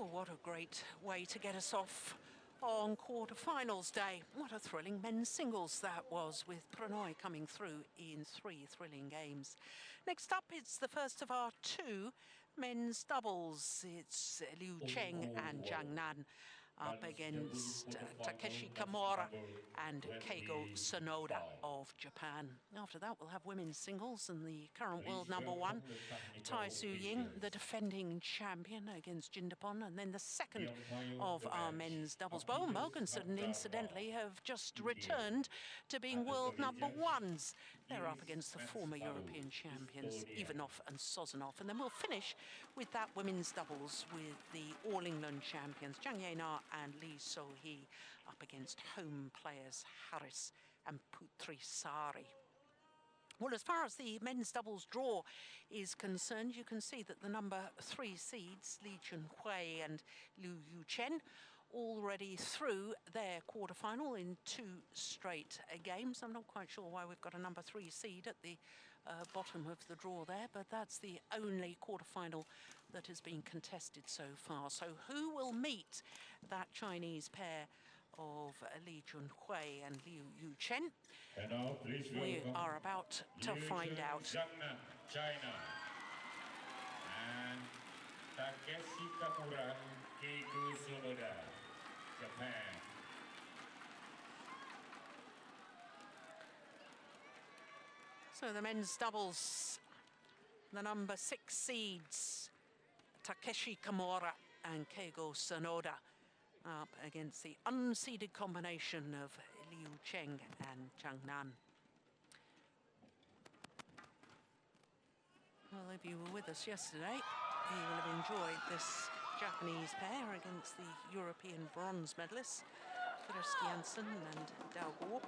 Well, what a great way to get us off on quarterfinals day. What a thrilling men's singles that was, with Prannoy coming through in 3 thrilling games. Next up, it's the first of our 2 men's doubles. It's Liu Cheng and Zhang up against Takeshi Kamura and Keigo Sonoda of Japan. After that, we'll have women's singles and the current world #1, Tai Tzu Ying, the defending champion, against Jindapon, and then the second of our men's doubles. Bo and Mogensen, incidentally, have just returned to being world #1s. They're up against the former European champions, Ivanov and Sozonov. And then we'll finish with that women's doubles with the All England champions, Zhang and Lee So-hee, up against home players Harris and Putrisari. Well, as far as the men's doubles draw is concerned, you can see that the #3 seeds, Li Junhui and Liu Yuchen, already through their quarterfinal in 2 straight games. I'm not quite sure why we've got a #3 seed at the bottom of the draw there, but that's the only quarterfinal that has been contested so far. So who will meet that Chinese pair of Li Junhui and Liu Yuchen? We are about to find out. China, and Takeshi Kamura, Keigo Sonoda, Japan. So the men's doubles, the #6 seeds, Takeshi Kamura and Keigo Sonoda, up against the unseeded combination of Liu Cheng and Zhang. Well, if you were with us yesterday, you will have enjoyed this Japanese pair against the European bronze medalists, Christiansen and Dalgorb.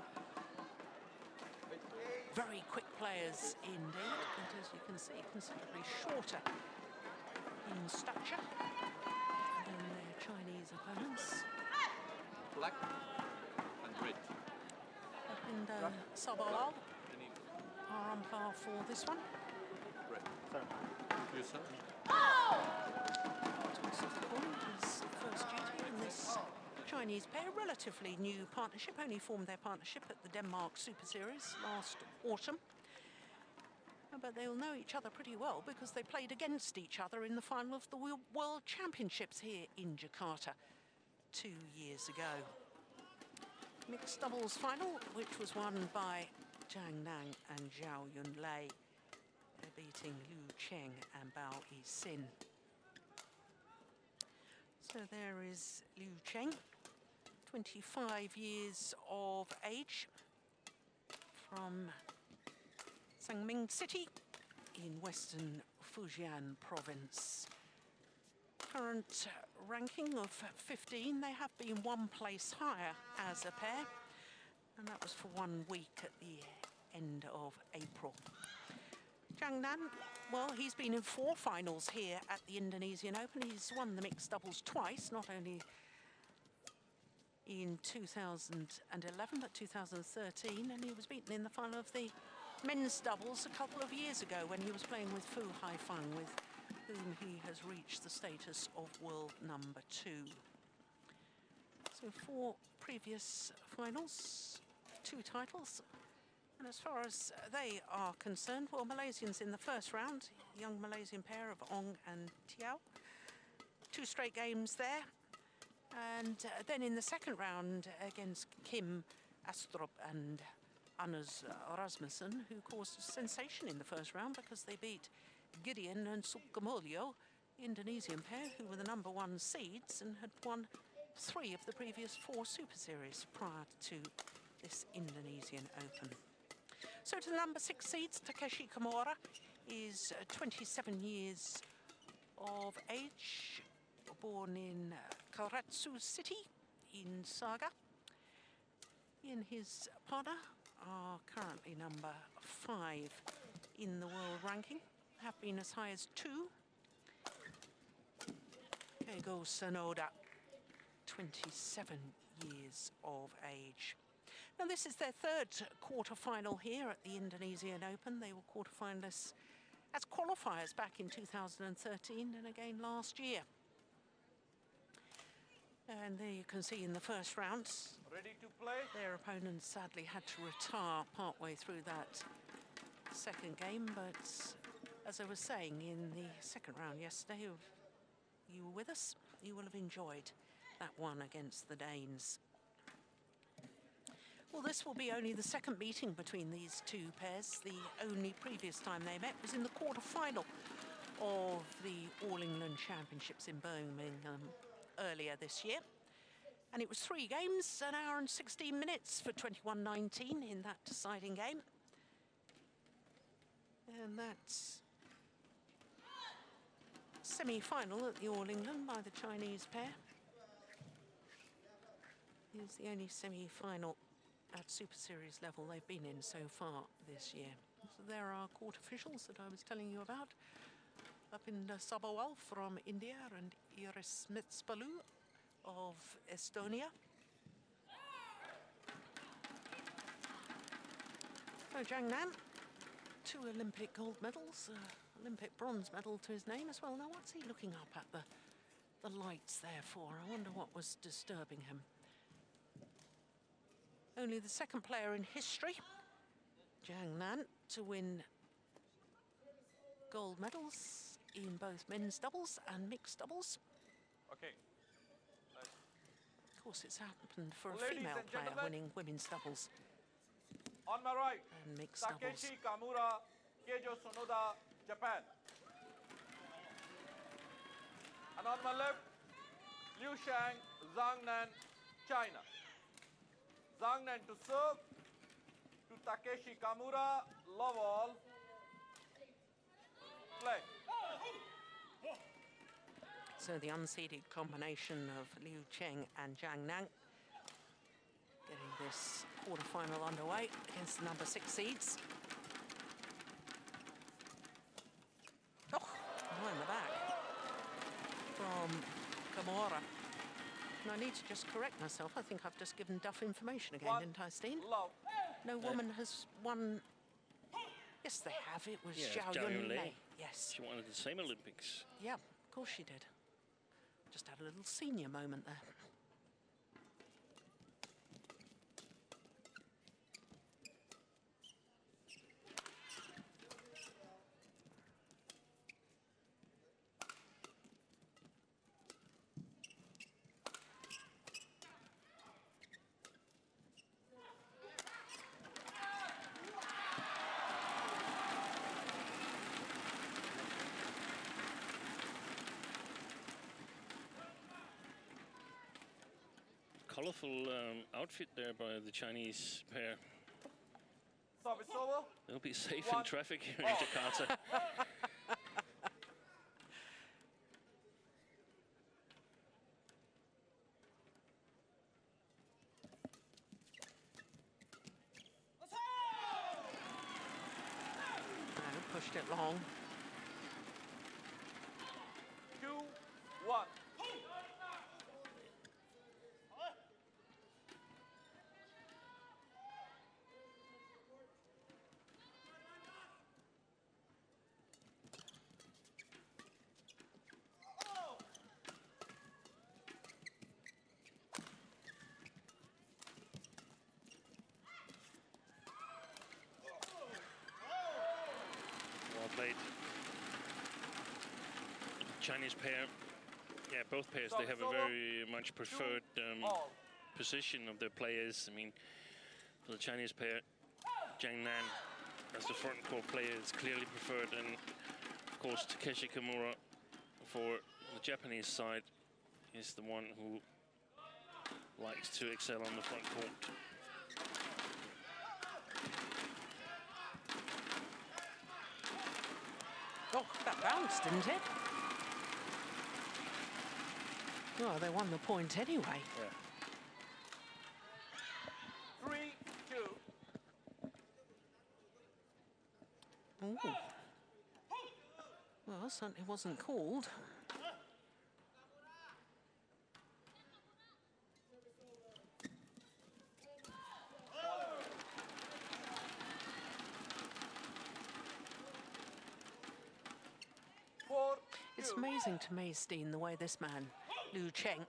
Very quick players indeed, but as you can see, considerably shorter in stature than their Chinese opponents. Black and red. Lapindo Sabalal are on par for this one. Red. Yes, sir. Toss of the ball is first duty in this Chinese pair. Relatively new partnership, only formed their partnership at the Denmark Super Series last autumn. But they'll know each other pretty well because they played against each other in the final of the World Championships here in Jakarta 2 years ago. Mixed doubles final, which was won by Zhang Nan and Zhao Yunlei, beating Liu Cheng and Bao Yixin. So there is Liu Cheng, 25 years of age, from Sangming City in western Fujian province. Current ranking of 15, they have been 1 place higher as a pair, and that was for 1 week at the end of April. Zhang Nan, well, he's been in 4 finals here at the Indonesian Open. He's won the mixed doubles twice, not only in 2011, but 2013, and he was beaten in the final of the men's doubles a couple of years ago when he was playing with Fu Haifeng, with whom he has reached the status of world #2. So 4 previous finals, 2 titles. And as far as they are concerned, well, Malaysians in the first round, young Malaysian pair of Ong and Tiao. 2 straight games there. And then in the second round against Kim Astrup and Anders Rasmussen, who caused a sensation in the first round because they beat Gideon and Sukamulyo, the Indonesian pair, who were the #1 seeds and had won 3 of the previous 4 Super Series prior to this Indonesian Open. So to the #6 seeds, Takeshi Kamura is 27 years of age, born in Karatsu City in Saga. He and his partner are currently #5 in the world ranking, have been as high as 2. Keigo Sonoda, 27 years of age. Now, this is their 3rd quarterfinal here at the Indonesian Open. They were quarterfinalists as qualifiers back in 2013 and again last year. And there you can see in the first round, Ready to play? their opponents sadly had to retire partway through that second game. But as I was saying in the second round yesterday, if you were with us, you will have enjoyed that one against the Danes. Well, this will be only the second meeting between these two pairs. The only previous time they met was in the quarter-final of the All England Championships in Birmingham earlier this year. And it was 3 games, an hour and 16 minutes for 21-19 in that deciding game. And that's semi-final at the All England by the Chinese pair. It's the only semi-final at Super Series level they've been in so far this year. So there are court officials that I was telling you about up in Sabawal from India, and Iris Mitspalu of Estonia. So Zhang Nan, 2 Olympic gold medals, Olympic bronze medal to his name as well. Now what's he looking up at the lights there for? I wonder what was disturbing him. Only the second player in history, Zhang Nan, to win gold medals in both men's doubles and mixed doubles. Okay. Of course, it's happened for a Ladies female and player gentlemen, winning women's doubles On my right, and mixed doubles. Takeshi, Kamura, Keigo, Sonoda, Japan. And on my left, Liu Shang, Zhang Nan, China. Zhang Nan to serve, to Takeshi Kamura, love all. Play. So the unseeded combination of Liu Cheng and Zhang Nan getting this quarter-final underway against the number 6 seeds. Oh, behind the back from Kamura. And I need to just correct myself. I think I've just given Duff information again, didn't I, Steen? Love. No woman has won. Yes, they have. It was Zhao Yunlei. Yes. She won at the same Olympics. Yeah, of course she did. Just had a little senior moment there. Colorful outfit there by the Chinese pair. Service over. They'll be safe One. in traffic here in Jakarta. No, pushed it long. 2-1. Well played. Chinese pair, yeah, both pairs, they have a very much preferred position of their players. I mean, for the Chinese pair, Zhang Nan as the front court player is clearly preferred, and of course Takeshi Kamura for the Japanese side is the one who likes to excel on the front court. Oh, that bounced, didn't it? Well, they won the point anyway. Yeah. 3-2. Ooh. Well, certainly wasn't called. It's amazing to me, Steen, the way this man, Liu Cheng,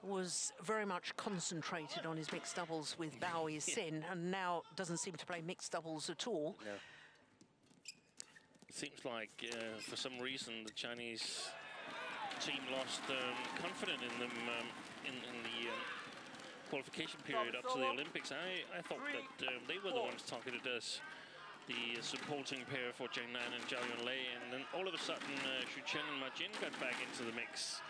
was very much concentrated on his mixed doubles with Bao Sin, and now doesn't seem to play mixed doubles at all. No. It seems like, for some reason, the Chinese team lost confidence in them in the qualification period up to the Olympics. I thought that they were the ones targeted as the supporting pair for Zhang Nan and Zhao Yunlei, and then all of a sudden Xu Chen and Ma Jin got back into the mix.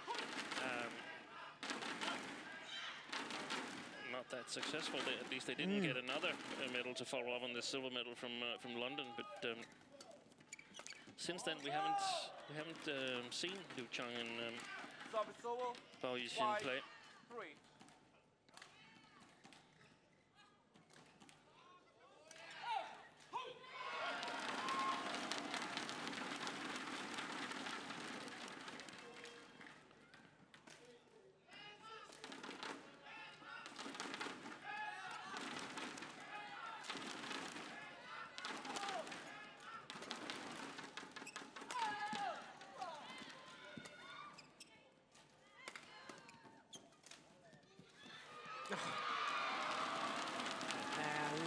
Not that successful. At least they didn't get another medal to follow up on the silver medal from London. But since then we haven't seen Liu Chang and Bao Yixin play. 3.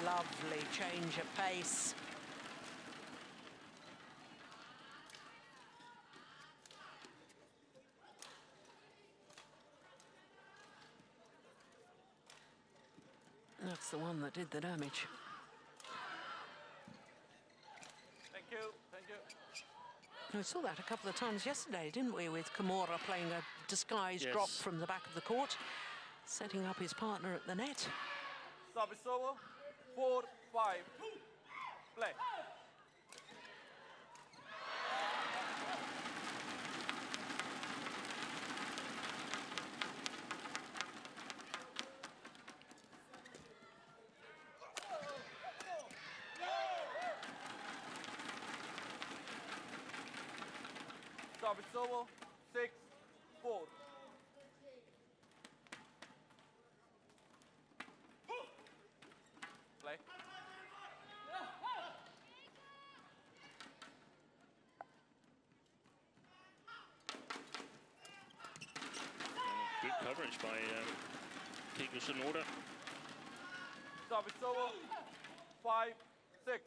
Lovely change of pace. That's the one that did the damage. Thank you, thank you. We saw that a couple of times yesterday, didn't we, with Kamura playing a disguised drop from the back of the court, setting up his partner at the net. Service over. 4-5. Play. Service over. 6-4. Play. Good coverage by Keigo Sonoda. Service over. 5-6.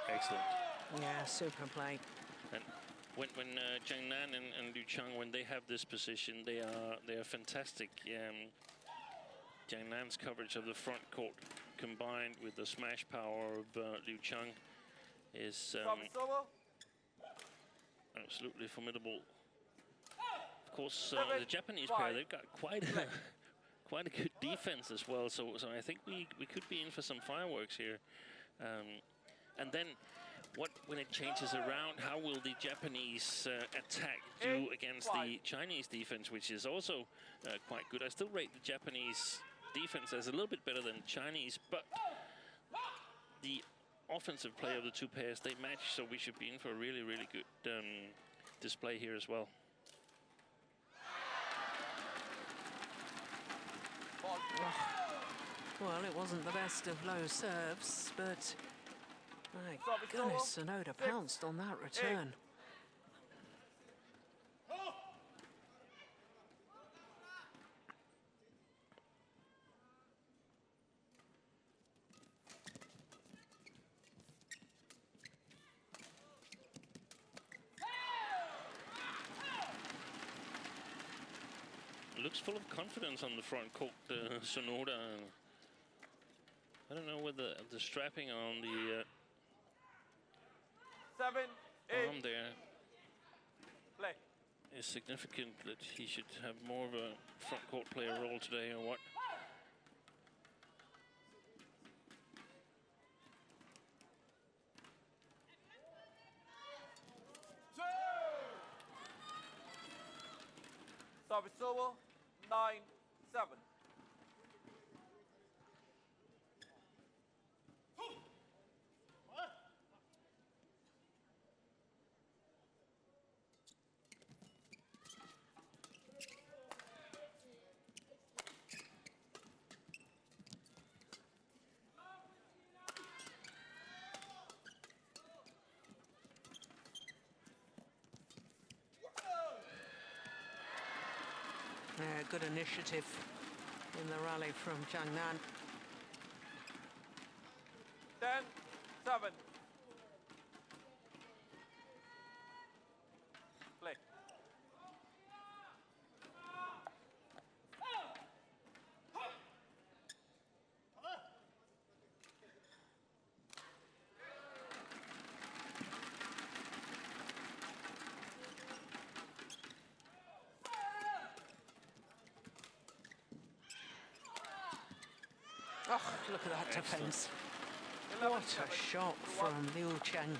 Excellent. Yeah, super play. And when Zhang Nan and Liu Chang, when they have this position, they are fantastic. Zhang Nan's coverage of the front court, combined with the smash power of Liu Chang, is absolutely formidable. Of course, the Japanese pair, they've got quite a good defense as well. So I think we could be in for some fireworks here. And then, when it changes around, how will the Japanese attack do against the Chinese defense, which is also quite good? I still rate the Japanese defense as a little bit better than Chinese, but the offensive play of the two pairs, they match, so we should be in for a really, really good display here as well. Well, it wasn't the best of low serves, but my goodness, Sonoda pounced on that return. Looks full of confidence on the front court, Sonoda. I don't know whether the strapping on the 7, 8. arm there Play. is significant, that he should have more of a front court player role today, or what? Service over. 9-7. Good initiative in the rally from Zhang Nan. 10-7. Play. Oh, look at that defence. What a shot from Liu Cheng.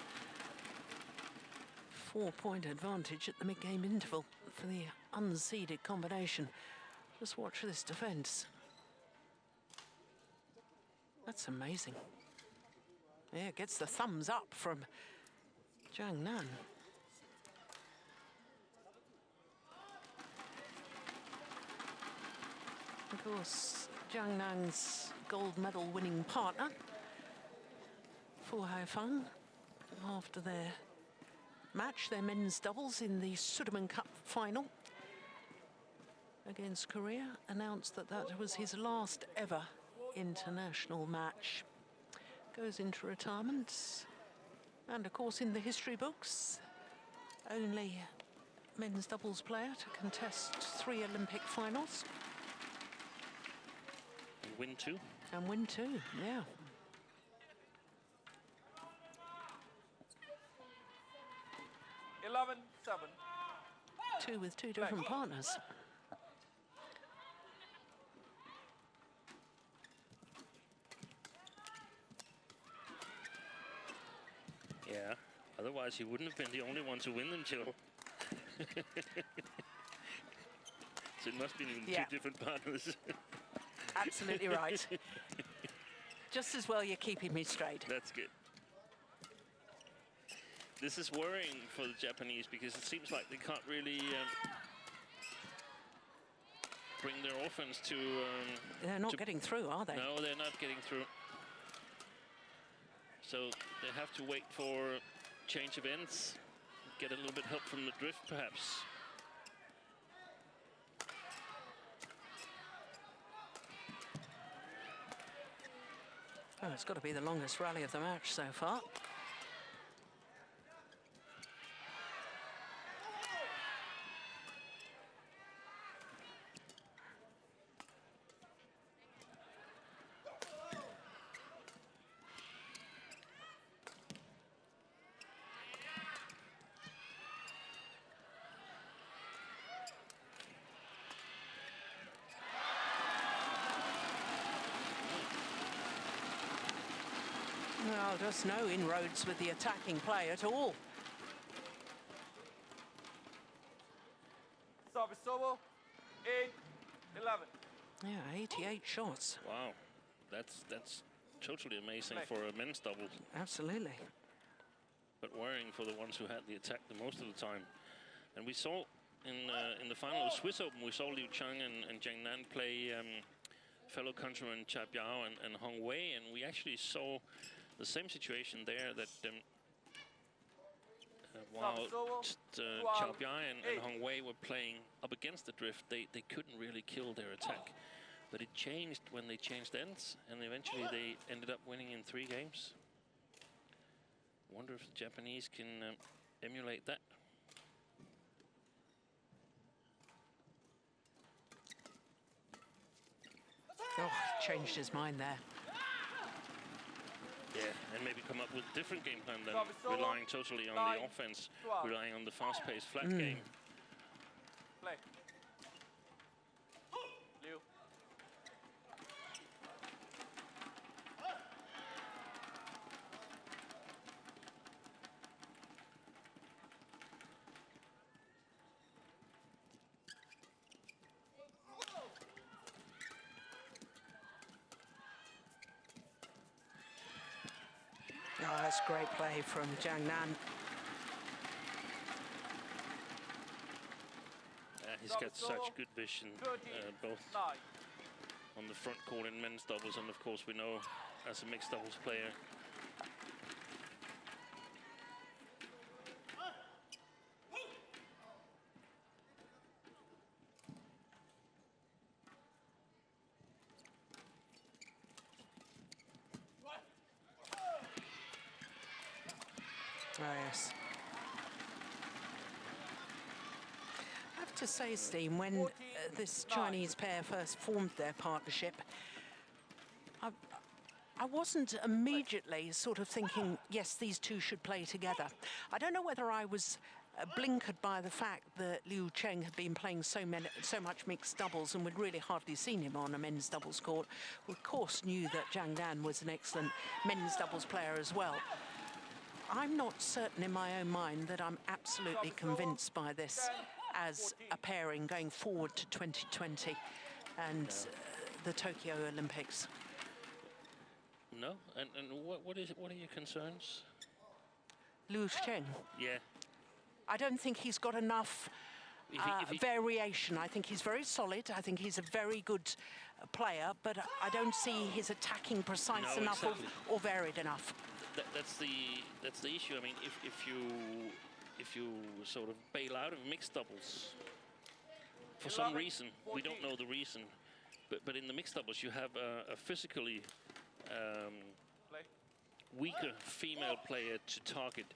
4-point advantage at the mid-game interval for the unseeded combination. Just watch this defence. That's amazing. Yeah, gets the thumbs up from Zhang Nan. Of course, Zhang Nan's gold medal winning partner, Fu Haifeng, after their match, their men's doubles in the Sudirman Cup final against Korea, announced that that was his last ever international match. Goes into retirement. And of course, in the history books, only men's doubles player to contest 3 Olympic finals. Win 2. And win 2, yeah. Eleven, 7. 2 with 2 different partners. Yeah, otherwise he wouldn't have been the only one to win them, Jill. So it must be 2 different partners. Absolutely right. Just as well you're keeping me straight. That's good. This is worrying for the Japanese because it seems like they can't really bring their offense to... They're not getting through, are they? No, they're not getting through. So they have to wait for change of ends, get a little bit help from the drift, perhaps. Oh, it's got to be the longest rally of the match so far. Well, just no inroads with the attacking play at all. Service over. 8-11. Yeah, 88 shots. Wow, that's totally amazing for a men's double. Absolutely. But worrying for the ones who had the attack the most of the time. And we saw in the final of the Swiss Open, we saw Liu Cheng and Zhang Nan play fellow countrymen Cha Biao and Hong Wei, and we actually saw the same situation there, that while Cha Biao and Hong Wei were playing up against the drift, they couldn't really kill their attack. But it changed when they changed ends, and eventually they ended up winning in 3 games. Wonder if the Japanese can emulate that. Oh, changed his mind there. Yeah, and maybe come up with a different game plan than relying totally on the offense, relying on the fast-paced flat game. Play. Liu. Oh, that's great play from Zhang Nan. He's got such good vision, both on the front court in men's doubles, and of course we know as a mixed doubles player. have to say, Steen, when this Chinese pair first formed their partnership, I wasn't immediately sort of thinking, yes, these two should play together. I don't know whether I was blinkered by the fact that Liu Cheng had been playing so much mixed doubles and we'd really hardly seen him on a men's doubles court. We, of course, knew that Zhang Nan was an excellent men's doubles player as well. I'm not certain in my own mind that I'm absolutely convinced by this as a pairing going forward to 2020 and the Tokyo Olympics. No, and what are your concerns? Liu Cheng. Yeah. I don't think he's got enough variation. I think he's very solid. I think he's a very good player, but I don't see his attacking precise enough or varied enough. That's the issue. I mean, if you sort of bail out of mixed doubles for some reason, we don't know the reason, but in the mixed doubles you have a physically weaker female player to target.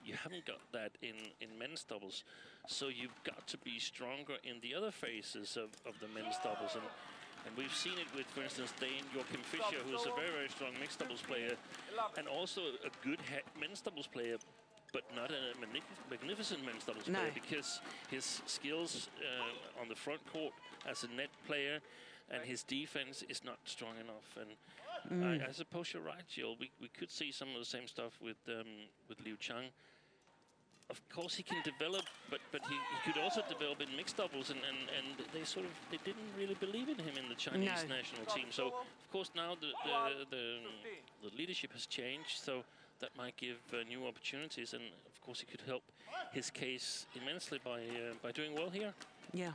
You haven't got that in men's doubles, so you've got to be stronger in the other phases of the men's doubles, and we've seen it with, for instance, Dane Joachim Fischer, who's a very, very strong mixed doubles player, and also a good men's doubles player, but not a magnificent men's doubles player, because his skills on the front court as a net player and his defense is not strong enough. And I suppose you're right, Jill. We could see some of the same stuff with Liu Cheng. Of course, he can develop, but he could also develop in mixed doubles, and they didn't really believe in him in the Chinese national team. So of course now the leadership has changed, so that might give new opportunities, and of course he could help his case immensely by doing well here. Yeah.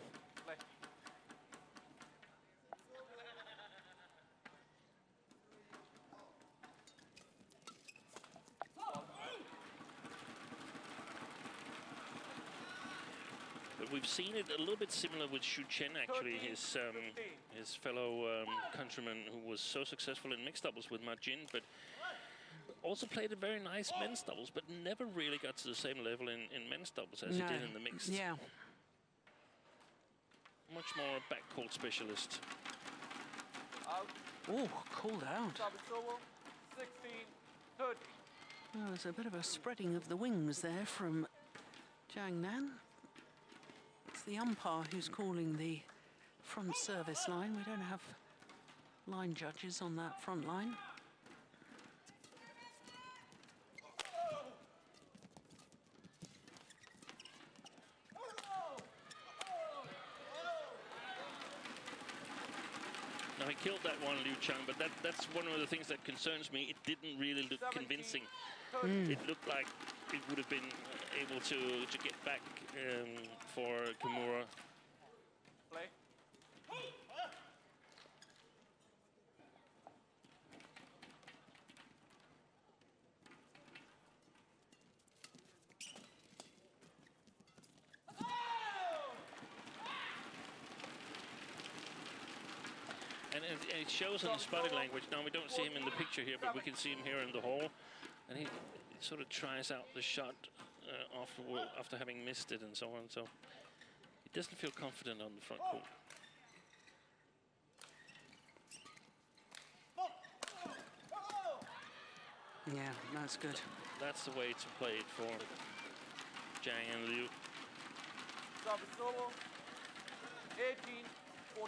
We've seen it a little bit similar with Xu Chen, actually, his fellow countryman who was so successful in mixed doubles with Ma Jin, but also played a very nice men's doubles, but never really got to the same level in men's doubles as he did in the mixed. Yeah. Much more a backcourt specialist. Oh, called out. 16-30. Well, there's a bit of a spreading of the wings there from Zhang Nan. It's the umpire who's calling the front service line. We don't have line judges on that front line. Now, he killed that one, Liu Cheng, but that's one of the things that concerns me. It didn't really look convincing. It looked like it would have been able to get back for Kamura. Play. And it shows on his body language. Now, we don't see him in the picture here, but we can see him here in the hall. And he sort of tries out the shot after having missed it and so on. So he doesn't feel confident on the front court. Yeah, that's good. That's the way to play it for Zhang and Liu. Service over. 18-14.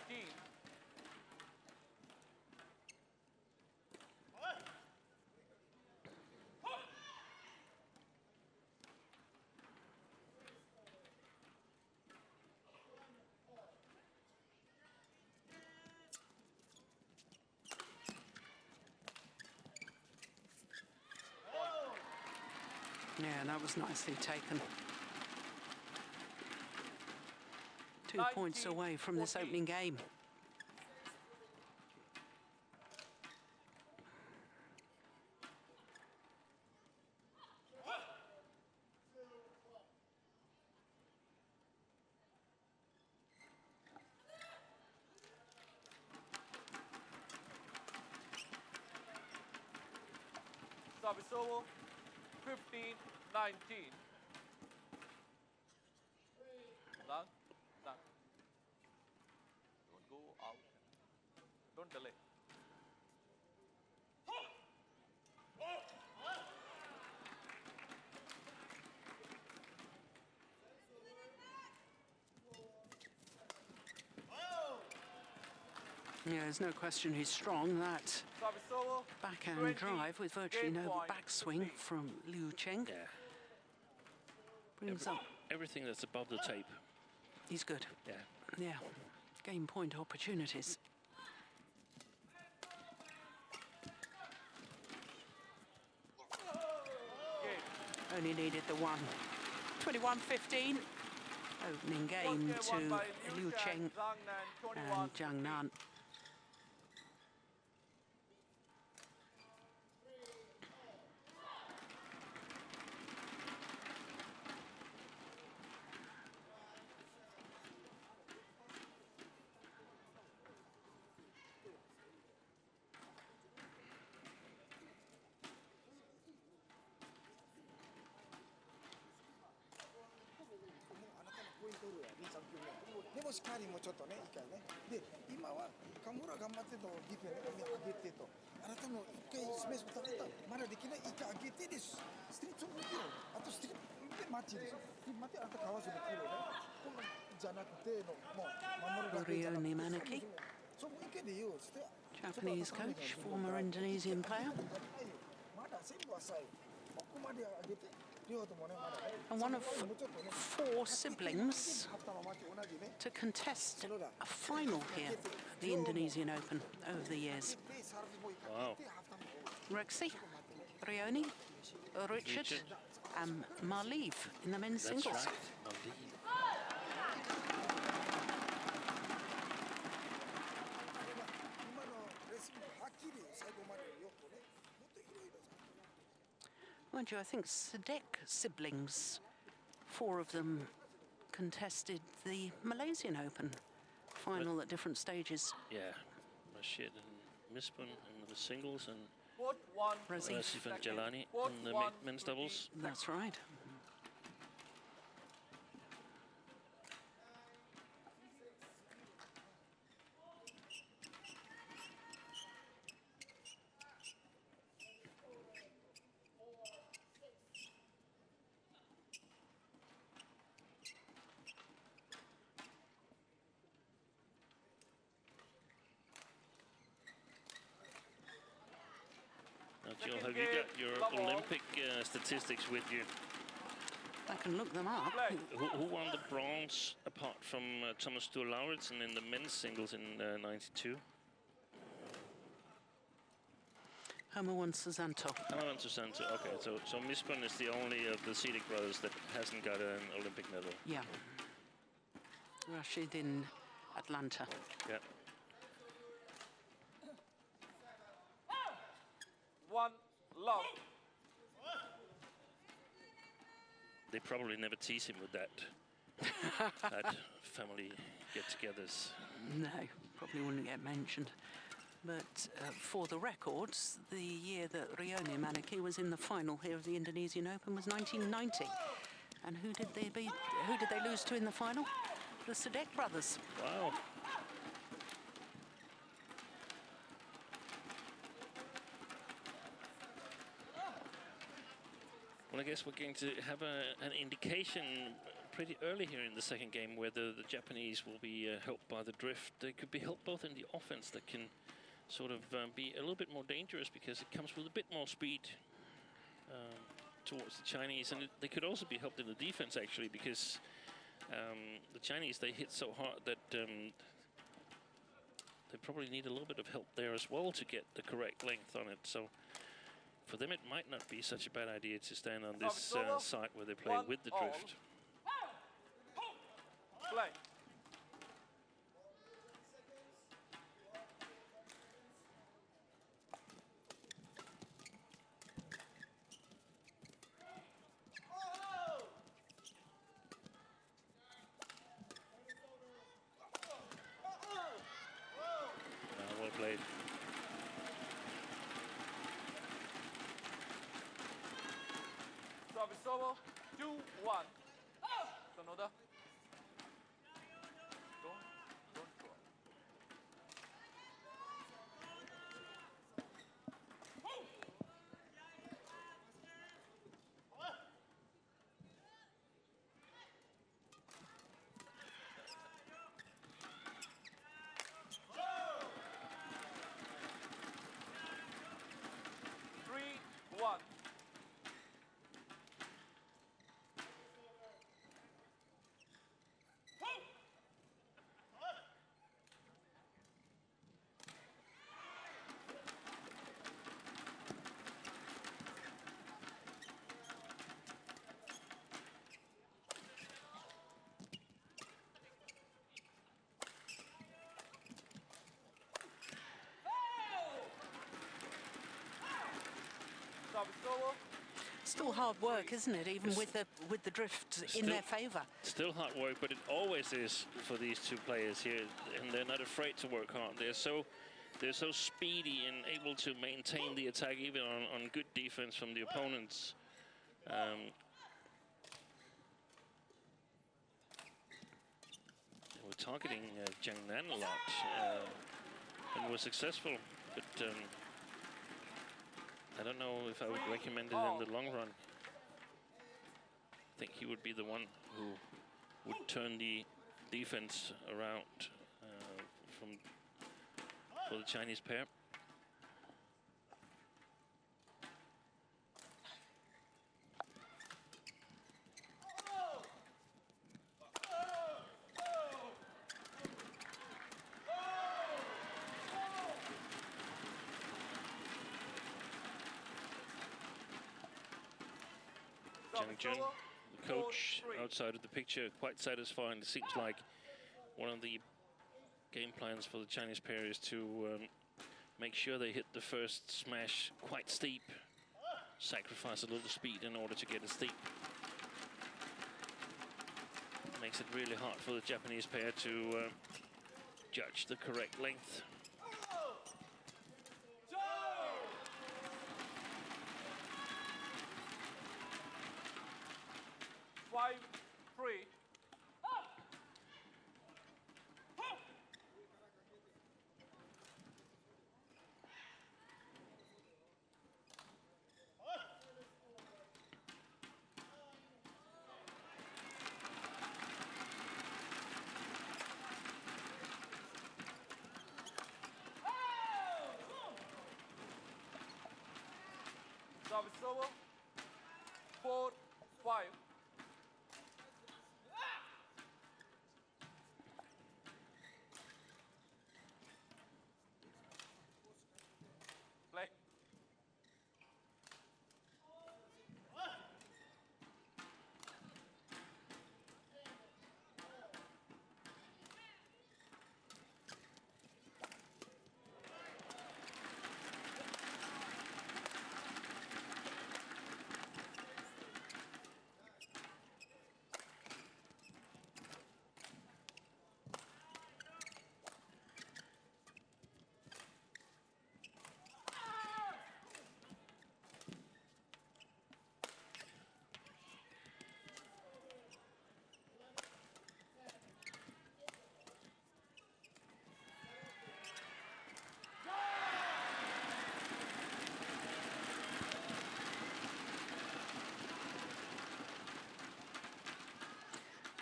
Yeah, that was nicely taken. 2 points away from this opening game. Service over. 15-19. Zhang. Don't delay. Yeah, there's no question he's strong. That Service over. backhand 20, drive with virtually game no point, backswing 15. from Liu Cheng Yeah. brings up. Everything that's above the tape. He's good. Yeah. Yeah, game point opportunities. Game. Only needed the one. 21-15. Opening game First game won to by Liu Cheng Zhang and Zhang Nan. Manaki, Japanese coach, former Indonesian player. And one of 4 siblings to contest a final here at the Indonesian Open over the years. Wow. Rexy, Rioni, Richard, and Marlev in the men's That's singles. right. Indeed. Mind you, I think Sadek siblings, 4 of them contested the Malaysian Open final at different stages. Yeah. Rashid and Mispun in the singles and Fourth one. Rasif and Jalani Fourth in the one, men's doubles. That's right. Now, Jill, have you got your Olympic statistics with you? I can look them up. Who won the bronze apart from Thomas Sture Lauritsen in the men's singles in '92? Homo and Susanto. Homo and Susanto. Okay, so Mispun is the only of the Sidek brothers that hasn't got an Olympic medal. Yeah. Rashid in Atlanta. Yeah. One love. They probably never tease him with that. That family get-togethers. No, probably wouldn't get mentioned. But for the records, the year that Rioni Manaki was in the final here of the Indonesian Open was 1990. And who did they beat? Who did they lose to in the final? The Sadek brothers. Wow. Well, I guess we're going to have an indication pretty early here in the second game whether the Japanese will be helped by the drift. They could be helped both in the offense that can sort of be a little bit more dangerous because it comes with a bit more speed towards the Chinese, and they could also be helped in the defense actually because the Chinese, they hit so hard that they probably need a little bit of help there as well to get the correct length on it. So for them, it might not be such a bad idea to stand on this side where they play with the drift. Play. Well played. Service over. 2-1. Sonoda. Don't throw. over. Still hard work, isn't it? Even with the drift in their favour. Still hard work, but it always is for these two players here, and they're not afraid to work hard. They're so speedy and able to maintain the attack even on good defense from the opponents. They were targeting Zhang Nan a lot and were successful, but I don't know if I would recommend it in the long run. I think he would be the one who would turn the defense around for the Chinese pair. Cheng, the coach outside of the picture, quite satisfying. It seems like one of the game plans for the Chinese pair is to make sure they hit the first smash quite steep, sacrifice a little speed in order to get it steep. Makes it really hard for the Japanese pair to judge the correct length. 5-3. Service over. 4-5. Play.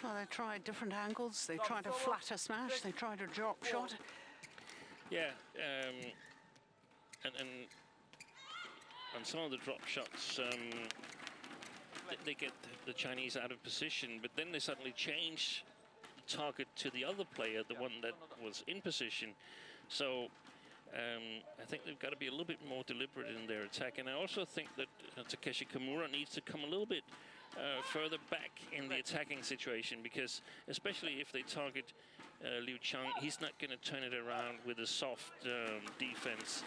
Well, they tried different angles. They tried a flatter smash. They tried a drop shot. Yeah, and on some of the drop shots, they get the Chinese out of position, but then they suddenly change the target to the other player, the one that was in position. So I think they've got to be a little bit more deliberate in their attack. And I also think that Takeshi Kamura needs to come a little bit further back in the attacking situation, because especially if they target Liu Chang, he's not going to turn it around with a soft defense.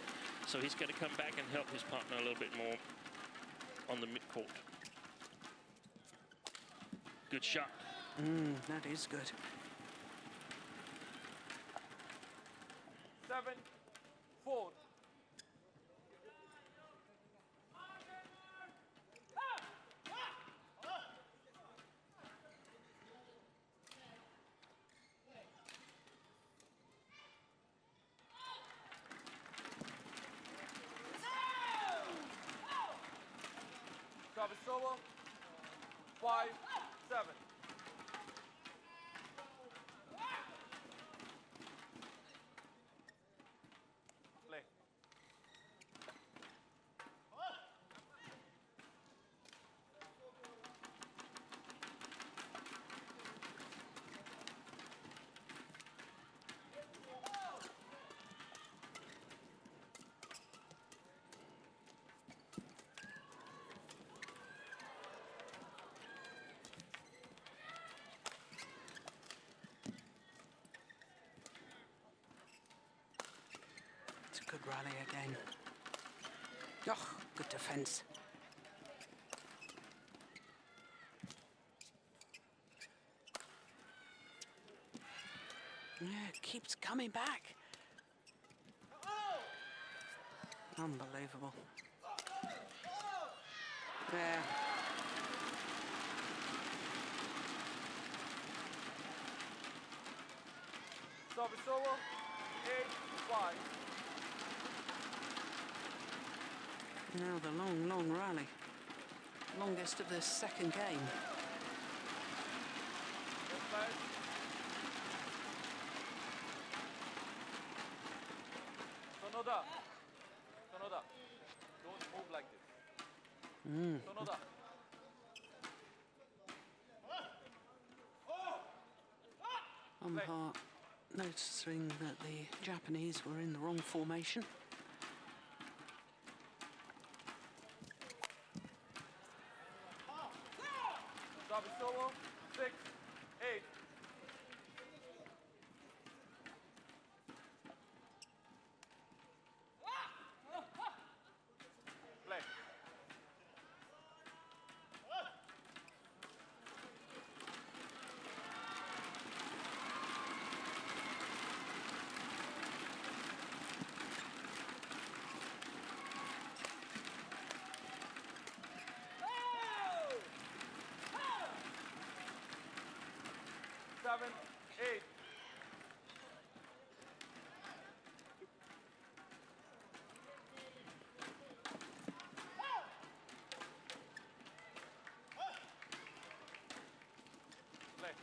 So he's got to come back and help his partner a little bit more on the mid-court. Good shot. That is good. 7-4. Service over. 5-7. Play. It's a good rally again. Oh, good defense. Yeah, it keeps coming back. Unbelievable. Yeah. Service over. 8-5. Now the long, long rally. Longest of this second game. Sonoda. Sonoda. Don't move like this. Sonoda. Umpire noticing that the Japanese were in the wrong formation. Service over. 6-8. Play. Seven, 8. Play.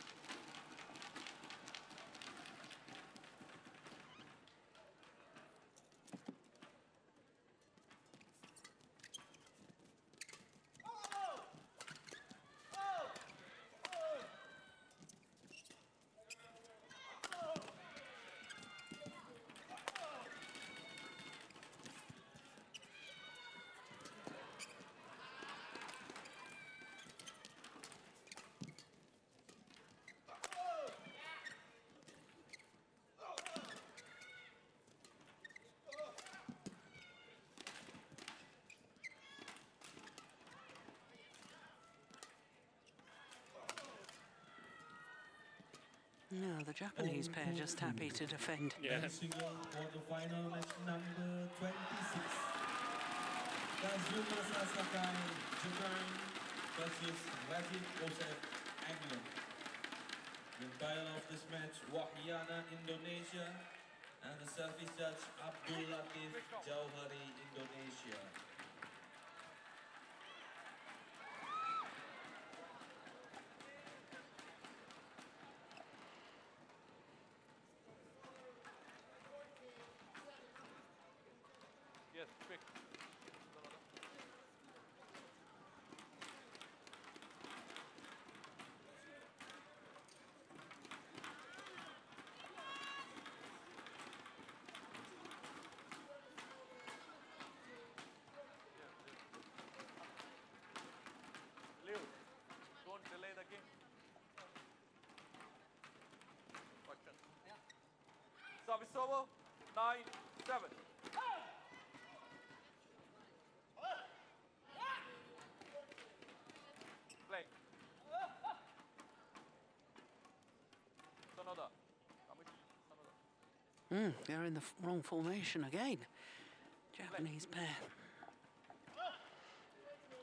No, the Japanese pair just happy to defend. Yeah. Men's single quarterfinal match number 26. Kazuma Sasakai, Japan versus Rajiv Joseph, England. The title of this match, Wahyana, Indonesia, and the service judge, Abdul Latif Jauhari, Indonesia. Yes, quick. Liu, don't delay the game. Question. Service over. 9-7. Play. Sonoda. Sonoda. They're in the wrong formation again. Japanese pair.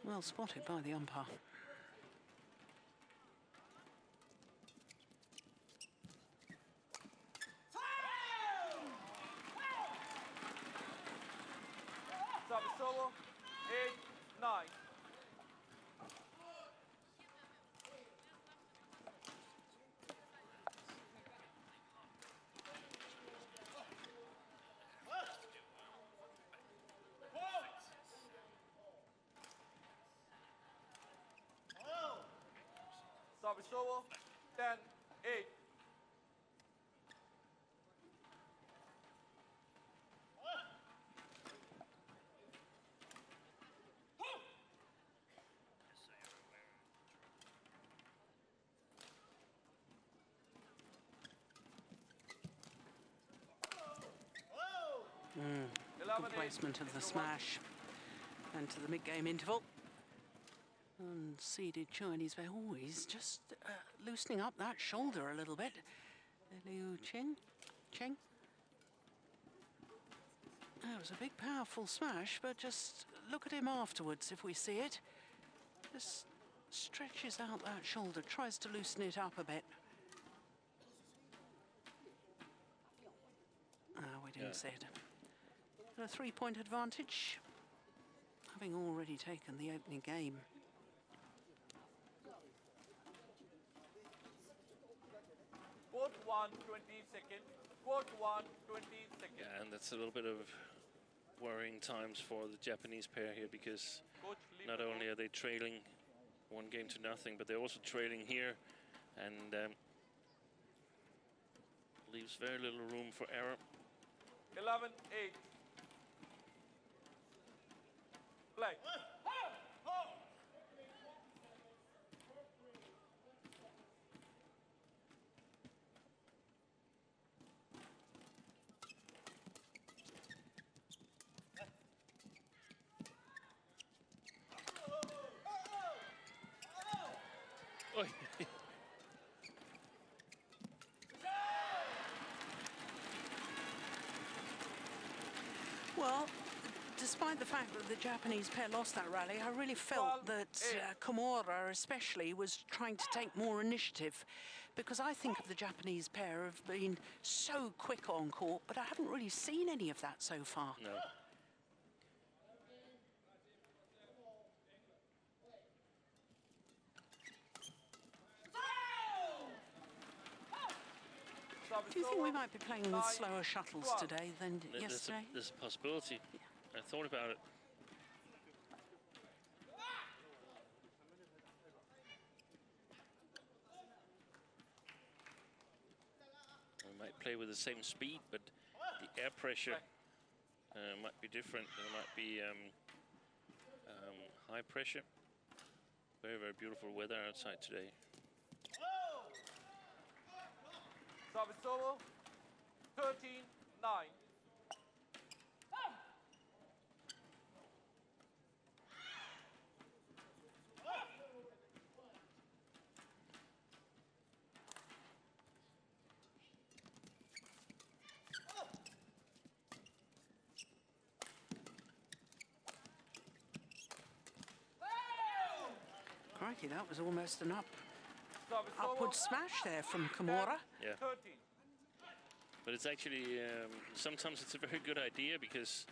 Well spotted by the umpire. Service over. 8-9. Service over. 10-8. Good placement of the smash. And to the mid-game interval. Unseeded Chinese pair. Oh, he's just loosening up that shoulder a little bit. Cheng. That was a big, powerful smash, but just look at him afterwards if we see it. Just stretches out that shoulder, tries to loosen it up a bit. We didn't see it. A 3-point advantage, having already taken the opening game. Court 1, 20 seconds. Court 1, 20 seconds. Yeah, and that's a little bit of worrying times for the Japanese pair here, because not only are they trailing 1 game to nothing, but they're also trailing here, and leaves very little room for error. 11-8. Play. Oi. Well, despite the fact that the Japanese pair lost that rally, I really felt that Kamura especially was trying to take more initiative, because I think of the Japanese pair have been so quick on court, but I haven't really seen any of that so far. No. Do you think we might be playing with slower shuttles today than yesterday? There's a possibility. I thought about it. We might play with the same speed, but the air pressure might be different. There might be high pressure. Very, very beautiful weather outside today. Service over. 13-9. Crikey, that was almost an upward smash there from Kamura. Yeah. 13. But it's actually, sometimes it's a very good idea, because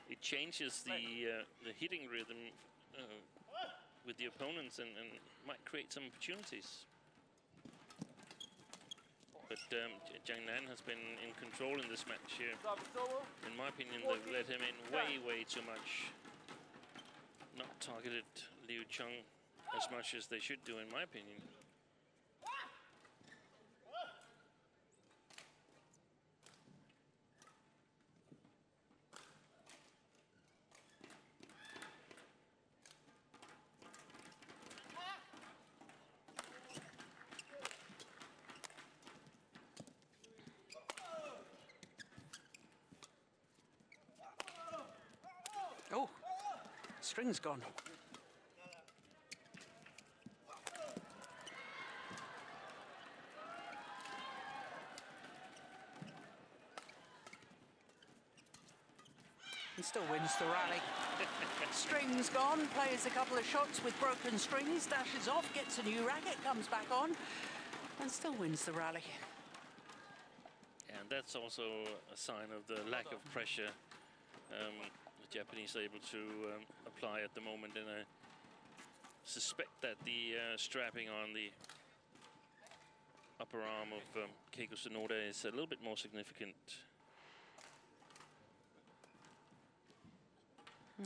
it changes the hitting rhythm with the opponents and might create some opportunities. But Zhang has been in control in this match here. In my opinion, they've let him in way too much. Not targeted Liu Cheng as much as they should do, in my opinion. Oh, string's gone. He still wins the rally. String's gone, plays a couple of shots with broken strings, dashes off, gets a new racket, comes back on, and still wins the rally. And that's also a sign of the lack of pressure the Japanese are able to apply at the moment, and I suspect that the strapping on the upper arm of Keigo Sonoda is a little bit more significant.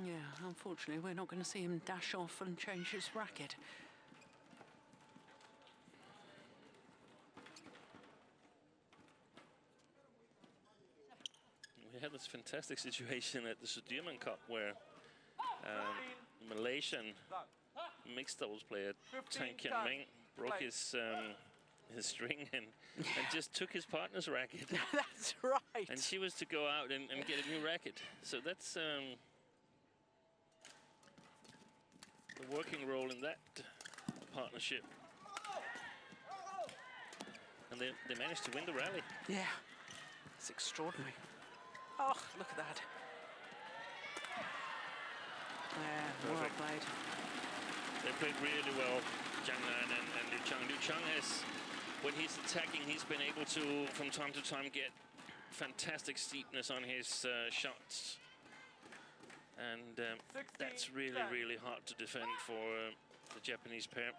Yeah, unfortunately, we're not going to see him dash off and change his racket. We had this fantastic situation at the Sudirman Cup where Malaysian mixed doubles player Cheng broke his string and just took his partner's racket. That's right. And she was to go out and get a new racket. So that's the working role in that partnership. and they managed to win the rally. Yeah, it's extraordinary. Oh, look at that. Yeah, well Perfect. played. They played really well, Zhang Nan and Liu Chang. Liu Chang has, when he's attacking, he's been able to, from time to time, get fantastic steepness on his shots. And that's really, really hard to defend for the Japanese pair.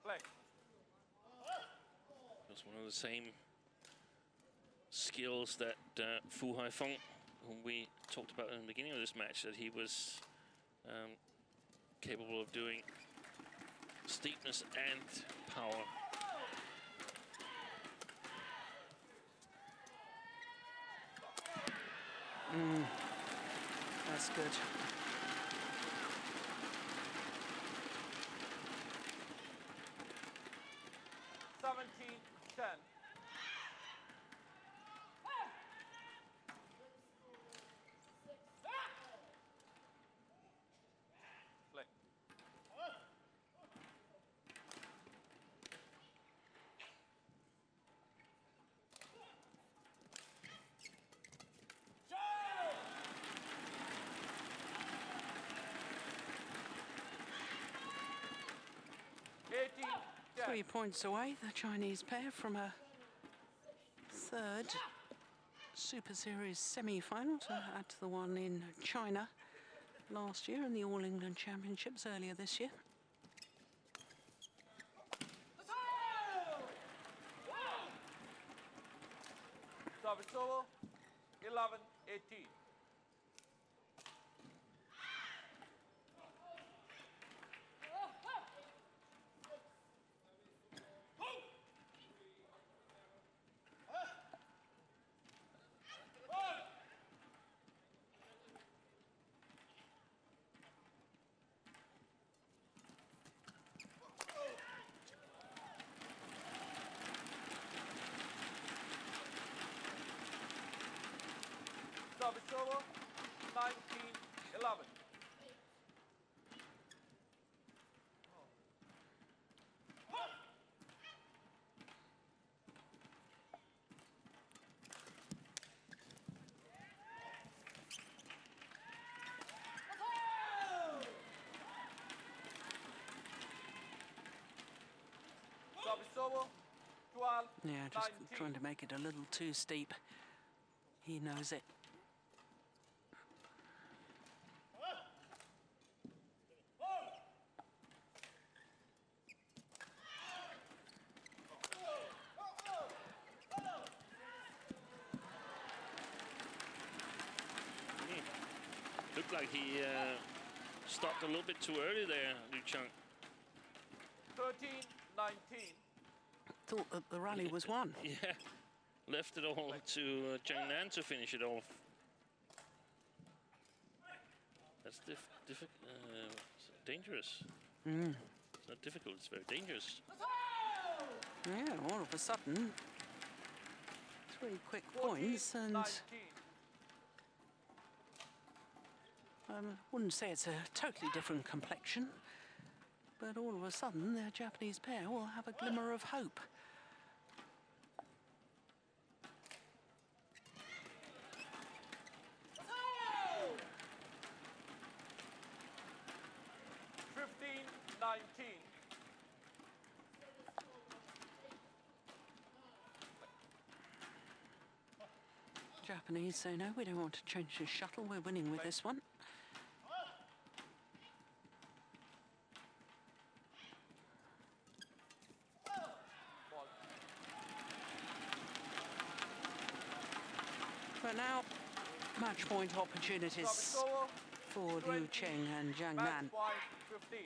Play. That's one of the same skills that Fu Haifeng, whom we talked about in the beginning of this match, that he was capable of doing steepness and power. That's good. Play. Yeah. 3 points away, the Chinese pair, from a third Super Series semi-final to add to the one in China last year and the All England Championships earlier this year. Service over. 11-18. Service over. 19-11. Service over. 12. Yeah, just 19. trying to make it a little too steep. He knows it. Looked like he stopped a little bit too early there, Liu Chang. 13-19. Thought that the rally was won. Yeah, left it all to Zhang Nan to finish it off. That's dangerous. It's not difficult, it's very dangerous. Yeah, all of a sudden, 3 quick points, and 19. I wouldn't say it's a totally different complexion, but all of a sudden the Japanese pair will have a glimmer of hope. Japanese say, no, we don't want to change the shuttle. We're winning with this one. But now, match point opportunities for Liu Cheng and Zhang Nan. Match point 15.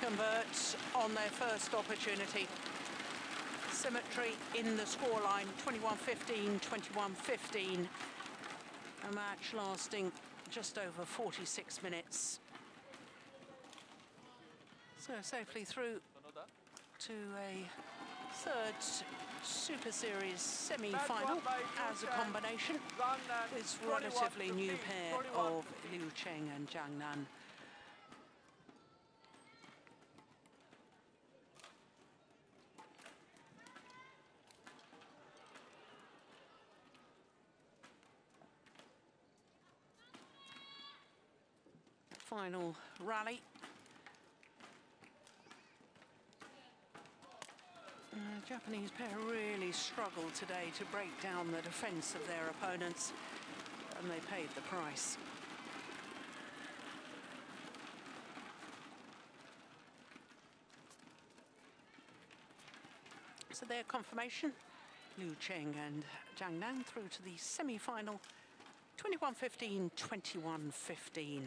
Converts on their first opportunity. symmetry in the scoreline, 21-15, 21-15. A match lasting just over 46 minutes. So safely through Sonoda. to a third Super Series semi-final as a combination. Zhang Nan, This relatively new 21-15, pair 21. of Liu Cheng and Zhang Nan. Final rally. The Japanese pair really struggled today to break down the defence of their opponents, and they paid the price. So their confirmation, Liu Cheng and Zhang Nan through to the semi-final, 21-15, 21-15.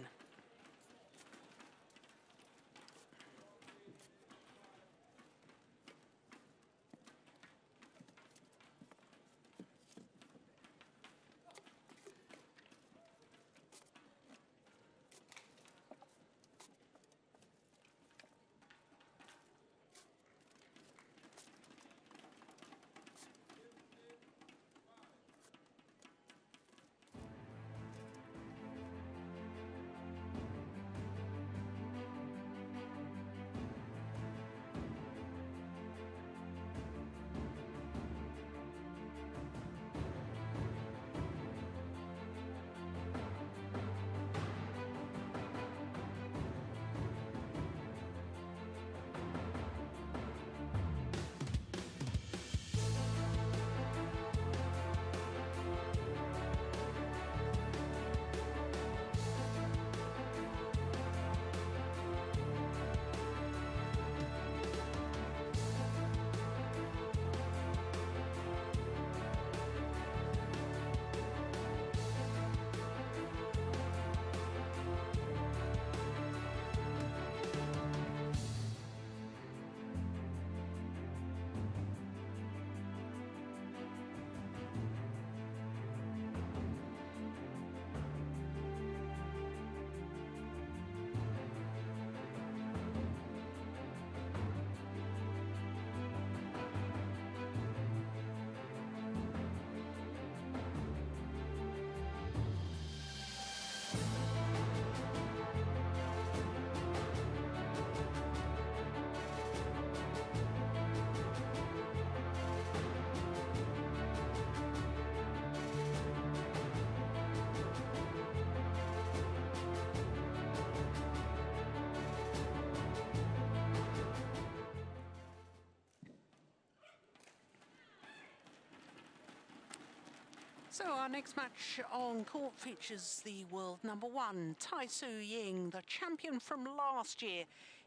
So our next match on court features the world #1, Tai Tzu Ying, the champion from last year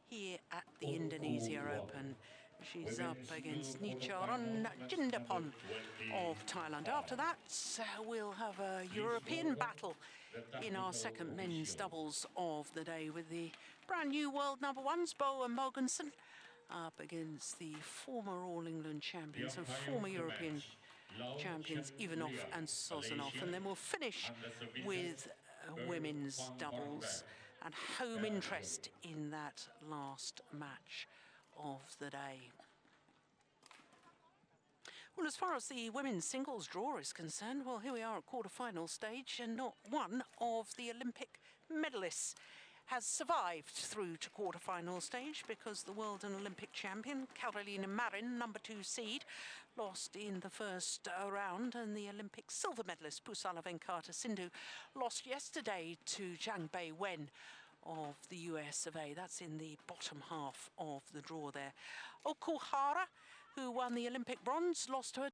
here at the Indonesia Open. She's up against Nicharan Jindapon of Thailand. After that, we'll have a European battle in our second men's doubles of the day with the brand new world #1s, Bo and Mogensen, up against the former All England champions and former European champions Ivanov and Sozanov. And then we'll finish with women's doubles and home interest in that last match of the day. Well, as far as the women's singles draw is concerned, well, here we are at quarter-final stage, and not one of the Olympic medalists has survived through to quarter-final stage, because the world and Olympic champion, Karolina Marin, #2 seed, lost in the first round, and the Olympic silver medalist, Pusala Venkata Sindhu, lost yesterday to Zhang Wen of the US of A. That's in the bottom half of the draw there. Okuhara, who won the Olympic bronze, lost to a